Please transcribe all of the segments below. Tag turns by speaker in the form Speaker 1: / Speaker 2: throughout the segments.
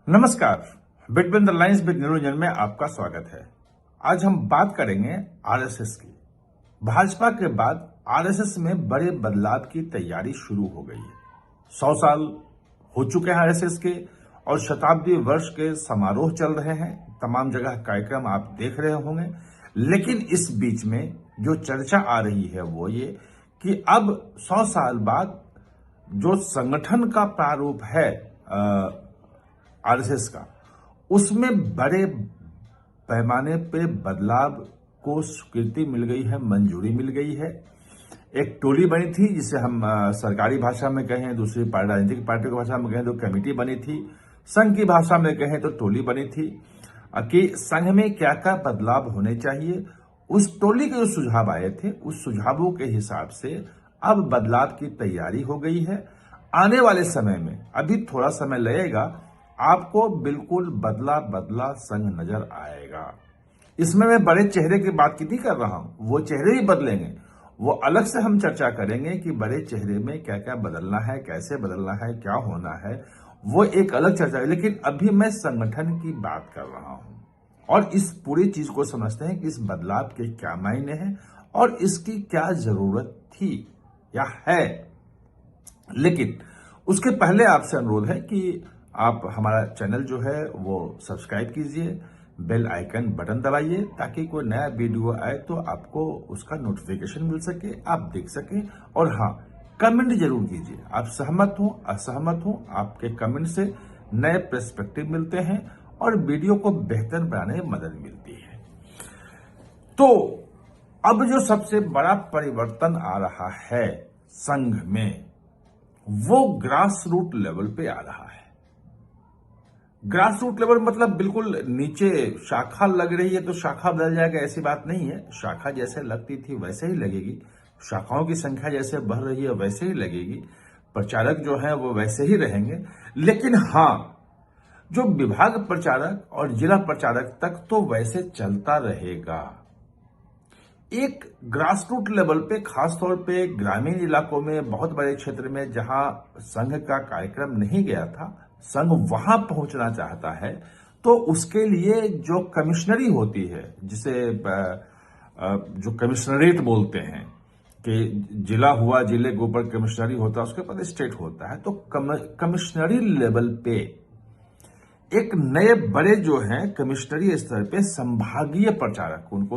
Speaker 1: नमस्कार। Between the lines with Niranjan में आपका स्वागत है। आज हम बात करेंगे आरएसएस की। भाजपा के बाद आरएसएस में बड़े बदलाव की तैयारी शुरू हो गई है। 100 साल हो चुके हैं आरएसएस के और शताब्दी वर्ष के समारोह चल रहे हैं। तमाम जगह कार्यक्रम आप देख रहे होंगे, लेकिन इस बीच में जो चर्चा आ रही है वो ये कि अब 100 साल बाद जो संगठन का प्रारूप है आरएसएस का, उसमें बड़े पैमाने पे बदलाव को स्वीकृति मिल गई है, मंजूरी मिल गई है। एक टोली बनी थी जिसे हम सरकारी भाषा में कहें, दूसरी राजनीतिक पार्टी की भाषा में कहें तो कमेटी बनी थी, संघ की भाषा में कहें तो टोली बनी थी कि संघ में क्या क्या बदलाव होने चाहिए। उस टोली के जो सुझाव आए थे, उस सुझावों के हिसाब से अब बदलाव की तैयारी हो गई है। आने वाले समय में, अभी थोड़ा समय लगेगा, आपको बिल्कुल बदला बदला संघ नजर आएगा। इसमें मैं बड़े चेहरे की बात नहीं कर रहा हूं, वो चेहरे ही बदलेंगे। वो अलग से हम चर्चा करेंगे कि बड़े चेहरे में क्या क्या बदलना है, कैसे बदलना है, क्या होना है, वो एक अलग चर्चा है। लेकिन अभी मैं संगठन की बात कर रहा हूं और इस पूरी चीज को समझते हैं कि इस बदलाव के क्या मायने हैं और इसकी क्या जरूरत थी या है। लेकिन उसके पहले आपसे अनुरोध है कि आप हमारा चैनल जो है वो सब्सक्राइब कीजिए, बेल आइकन बटन दबाइए ताकि कोई नया वीडियो आए तो आपको उसका नोटिफिकेशन मिल सके, आप देख सके। और हाँ, कमेंट जरूर कीजिए। आप सहमत हो, असहमत हो, आपके कमेंट से नए पर्सपेक्टिव मिलते हैं और वीडियो को बेहतर बनाने में मदद मिलती है। तो अब जो सबसे बड़ा परिवर्तन आ रहा है संघ में, वो ग्रास रूट लेवल पे आ रहा है। ग्रास रूट लेवल मतलब बिल्कुल नीचे शाखा लग रही है तो शाखा बदल जाएगा, ऐसी बात नहीं है। शाखा जैसे लगती थी वैसे ही लगेगी, शाखाओं की संख्या जैसे बढ़ रही है वैसे ही लगेगी, प्रचारक जो है वो वैसे ही रहेंगे। लेकिन हाँ, जो विभाग प्रचारक और जिला प्रचारक तक तो वैसे चलता रहेगा। एक ग्रास रूट लेवल पे, खासतौर पे ग्रामीण इलाकों में, बहुत बड़े क्षेत्र में जहां संघ का कार्यक्रम नहीं गया था, संघ वहां पहुंचना चाहता है, तो उसके लिए जो कमिश्नरी होती है, जिसे जो कमिश्नरेट बोलते हैं कि जिला हुआ, जिले के ऊपर कमिश्नरी होता है, उसके बाद स्टेट होता है, तो कमिश्नरी लेवल पे एक नए बड़े जो हैं कमिश्नरी स्तर पे संभागीय प्रचारक, उनको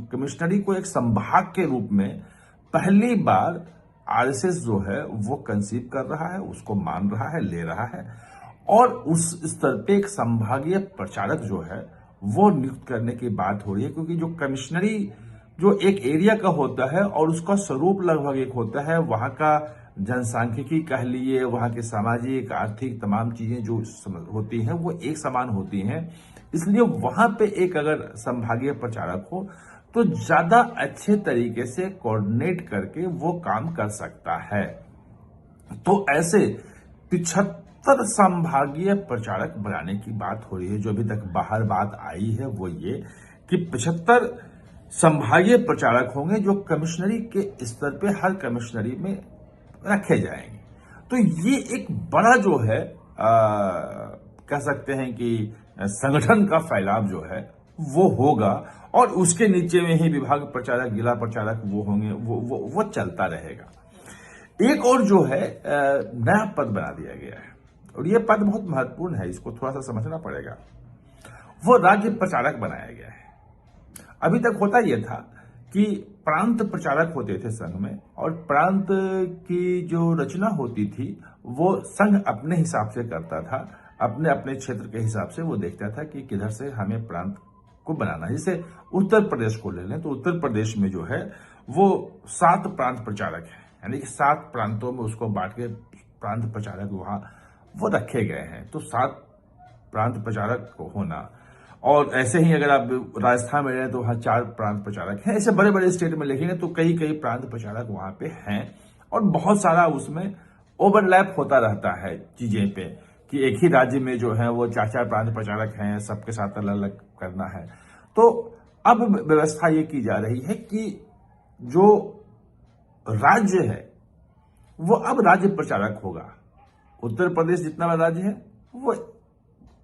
Speaker 1: कमिश्नरी को एक संभाग के रूप में पहली बार आरएसएस जो है वो कंसीव कर रहा है, उसको मान रहा है, ले रहा है। और उस स्तर पे एक संभागीय प्रचारक जो है वो नियुक्त करने की बात हो रही है, क्योंकि जो कमिश्नरी जो एक एरिया का होता है और उसका स्वरूप लगभग एक होता है, वहां का जनसांख्यिकी कह लिए, वहां के सामाजिक आर्थिक तमाम चीजें जो होती हैं वो एक समान होती हैं। इसलिए वहां पे एक अगर संभागीय प्रचारक हो तो ज्यादा अच्छे तरीके से कोऑर्डिनेट करके वो काम कर सकता है। तो ऐसे 75 संभागीय प्रचारक बनाने की बात हो रही है। जो अभी तक बाहर बात आई है वो ये कि 75 संभागीय प्रचारक होंगे जो कमिश्नरी के स्तर पे हर कमिश्नरी में रखे जाएंगे। तो ये एक बड़ा जो है कह सकते हैं कि संगठन का फैलाव जो है वो होगा और उसके नीचे में ही विभाग प्रचारक, जिला प्रचारक वो होंगे, वो चलता रहेगा। एक और जो है नया पद बना दिया गया है और ये पद बहुत महत्वपूर्ण है, इसको थोड़ा सा समझना पड़ेगा। वो राज्य प्रचारक बनाया गया है। अभी तक होता यह था कि प्रांत प्रचारक होते थे संघ में, और प्रांत की जो रचना होती थी वो संघ अपने हिसाब से करता था, अपने अपने क्षेत्र के हिसाब से वो देखता था कि किधर से हमें प्रांत को बनाना है। जैसे उत्तर प्रदेश को ले लें तो उत्तर प्रदेश में जो है वो 7 प्रांत प्रचारक है, यानी कि 7 प्रांतों में उसको बांट के प्रांत प्रचारक वहां वो रखे गए हैं। तो 7 प्रांत प्रचारक को होना, और ऐसे ही अगर आप राजस्थान में रहें तो वहां 4 प्रांत प्रचारक हैं। ऐसे बड़े बड़े स्टेट में लिखेंगे तो कई कई प्रांत प्रचारक वहां पे हैं और बहुत सारा उसमें ओवरलैप होता रहता है चीजें पे, कि एक ही राज्य में जो है वो 4 प्रांत प्रचारक हैं, सबके साथ अलग अलग करना है। तो अब व्यवस्था ये की जा रही है कि जो राज्य है वो अब राज्य प्रचारक होगा। उत्तर प्रदेश जितना बड़ा राज्य है वो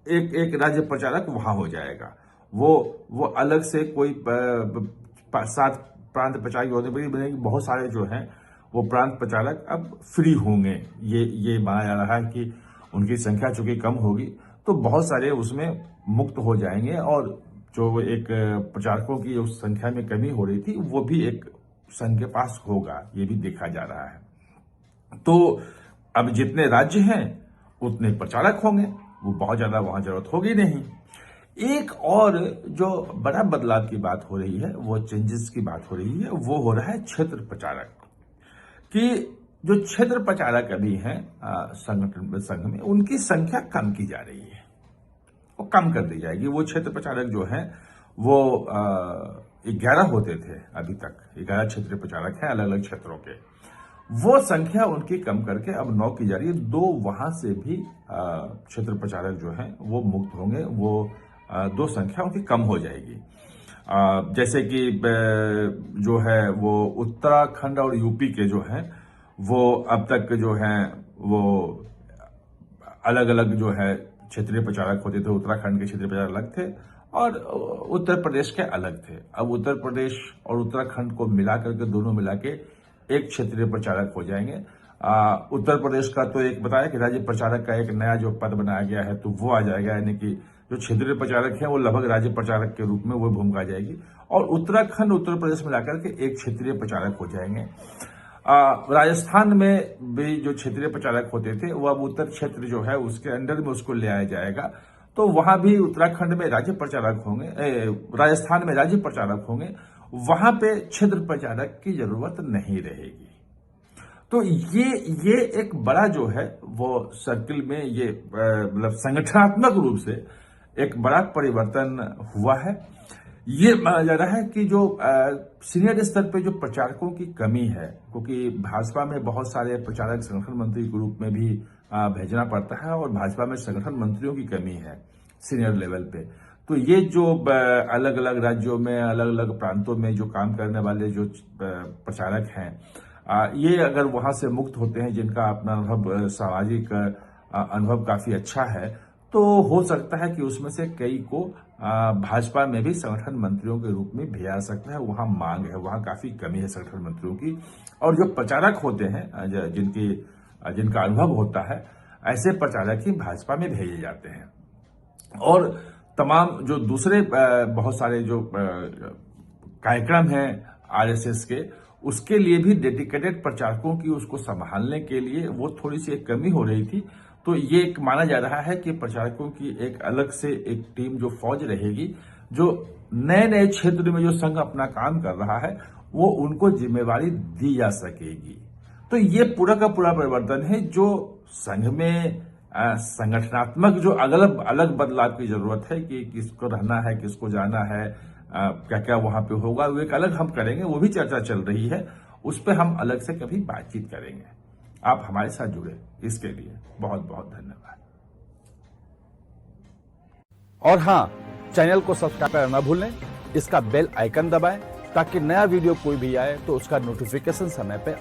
Speaker 1: एक राज्य प्रचारक वहां हो जाएगा। वो अलग से कोई 7 प्रांत प्रचारक होने पर बहुत सारे जो हैं वो प्रांत प्रचारक अब फ्री होंगे। ये माना जा रहा है कि उनकी संख्या चूंकि कम होगी तो बहुत सारे उसमें मुक्त हो जाएंगे और जो एक प्रचारकों की उस संख्या में कमी हो रही थी वो भी एक संघ के पास होगा, ये भी देखा जा रहा है। तो अब जितने राज्य हैं उतने प्रचारक होंगे, वो बहुत ज्यादा वहां जरूरत होगी नहीं। एक और जो बड़ा बदलाव की बात हो रही है, वो चेंजेस की बात हो रही है, वो हो रहा है क्षेत्र प्रचारक। कि जो क्षेत्र प्रचारक अभी हैं संगठन संघ में, उनकी संख्या कम की जा रही है, वो कम कर दी जाएगी। वो क्षेत्र प्रचारक जो हैं वो 11 होते थे अभी तक, 11 क्षेत्रीय प्रचारक हैं अलग अलग क्षेत्रों के। वो संख्या उनकी कम करके अब 9 की जा रही है। 2 वहां से भी क्षेत्र प्रचारक जो हैं वो मुक्त होंगे, वो 2 संख्या उनकी कम हो जाएगी। जैसे कि जो है वो उत्तराखंड और यूपी के जो हैं वो अब तक जो हैं वो अलग अलग जो है क्षेत्रीय प्रचारक होते थे। उत्तराखंड के क्षेत्रीय प्रचारक अलग थे और उत्तर प्रदेश के अलग थे। अब उत्तर प्रदेश और उत्तराखंड को मिला करके, दोनों मिला के एक क्षेत्रीय प्रचारक हो जाएंगे। उत्तर प्रदेश का तो एक बताया कि राज्य प्रचारक का एक नया जो पद बनाया गया है तो वो आ जाएगा, यानी कि जो क्षेत्रीय प्रचारक हैं वो लगभग राज्य प्रचारक के रूप में वो भूमिका आ जाएगी। और उत्तराखंड उत्तर प्रदेश मिलाकर के एक क्षेत्रीय प्रचारक हो जाएंगे। राजस्थान में भी जो क्षेत्रीय प्रचारक होते थे वो अब उत्तर क्षेत्र जो है उसके अंडर में उसको ले आया जाएगा। तो वहां भी उत्तराखंड में राज्य प्रचारक होंगे, राजस्थान में राज्य प्रचारक होंगे, वहां पे क्षेत्र प्रचारक की जरूरत नहीं रहेगी। तो ये एक बड़ा जो है वो सर्किल में ये मतलब संगठनात्मक रूप से एक बड़ा परिवर्तन हुआ है। ये माना जा रहा है कि जो सीनियर स्तर पे जो प्रचारकों की कमी है, क्योंकि भाजपा में बहुत सारे प्रचारक संगठन मंत्री के रूप में भी भेजना पड़ता है और भाजपा में संगठन मंत्रियों की कमी है सीनियर लेवल पे। तो ये जो अलग अलग राज्यों में अलग अलग प्रांतों में जो काम करने वाले जो प्रचारक हैं, ये अगर वहां से मुक्त होते हैं, जिनका अपना अनुभव सामाजिक अनुभव काफी अच्छा है, तो हो सकता है कि उसमें से कई को भाजपा में भी संगठन मंत्रियों के रूप में भेजा जा सकता है। वहां मांग है, वहां काफी कमी है संगठन मंत्रियों की। और जो प्रचारक होते हैं जिनका अनुभव होता है, ऐसे प्रचारक ही भाजपा में भेजे जाते हैं। और तमाम जो दूसरे बहुत सारे जो कार्यक्रम हैं आरएसएस के, उसके लिए भी डेडिकेटेड प्रचारकों की उसको संभालने के लिए वो थोड़ी सी एक कमी हो रही थी। तो ये एक माना जा रहा है कि प्रचारकों की एक अलग से एक टीम जो फौज रहेगी, जो नए नए क्षेत्र में जो संघ अपना काम कर रहा है वो उनको जिम्मेवारी दी जा सकेगी। तो ये पूरा का पूरा परिवर्तन है जो संघ में संगठनात्मक जो अलग अलग बदलाव की जरूरत है कि किसको रहना है, किसको जाना है, क्या क्या वहां पे होगा, वो एक अलग हम करेंगे, वो भी चर्चा चल रही है, उस पर हम अलग से कभी बातचीत करेंगे। आप हमारे साथ जुड़े, इसके लिए बहुत बहुत धन्यवाद।
Speaker 2: और हाँ, चैनल को सब्सक्राइब करना ना भूलें, इसका बेल आइकन दबाएं ताकि नया वीडियो कोई भी आए तो उसका नोटिफिकेशन समय पे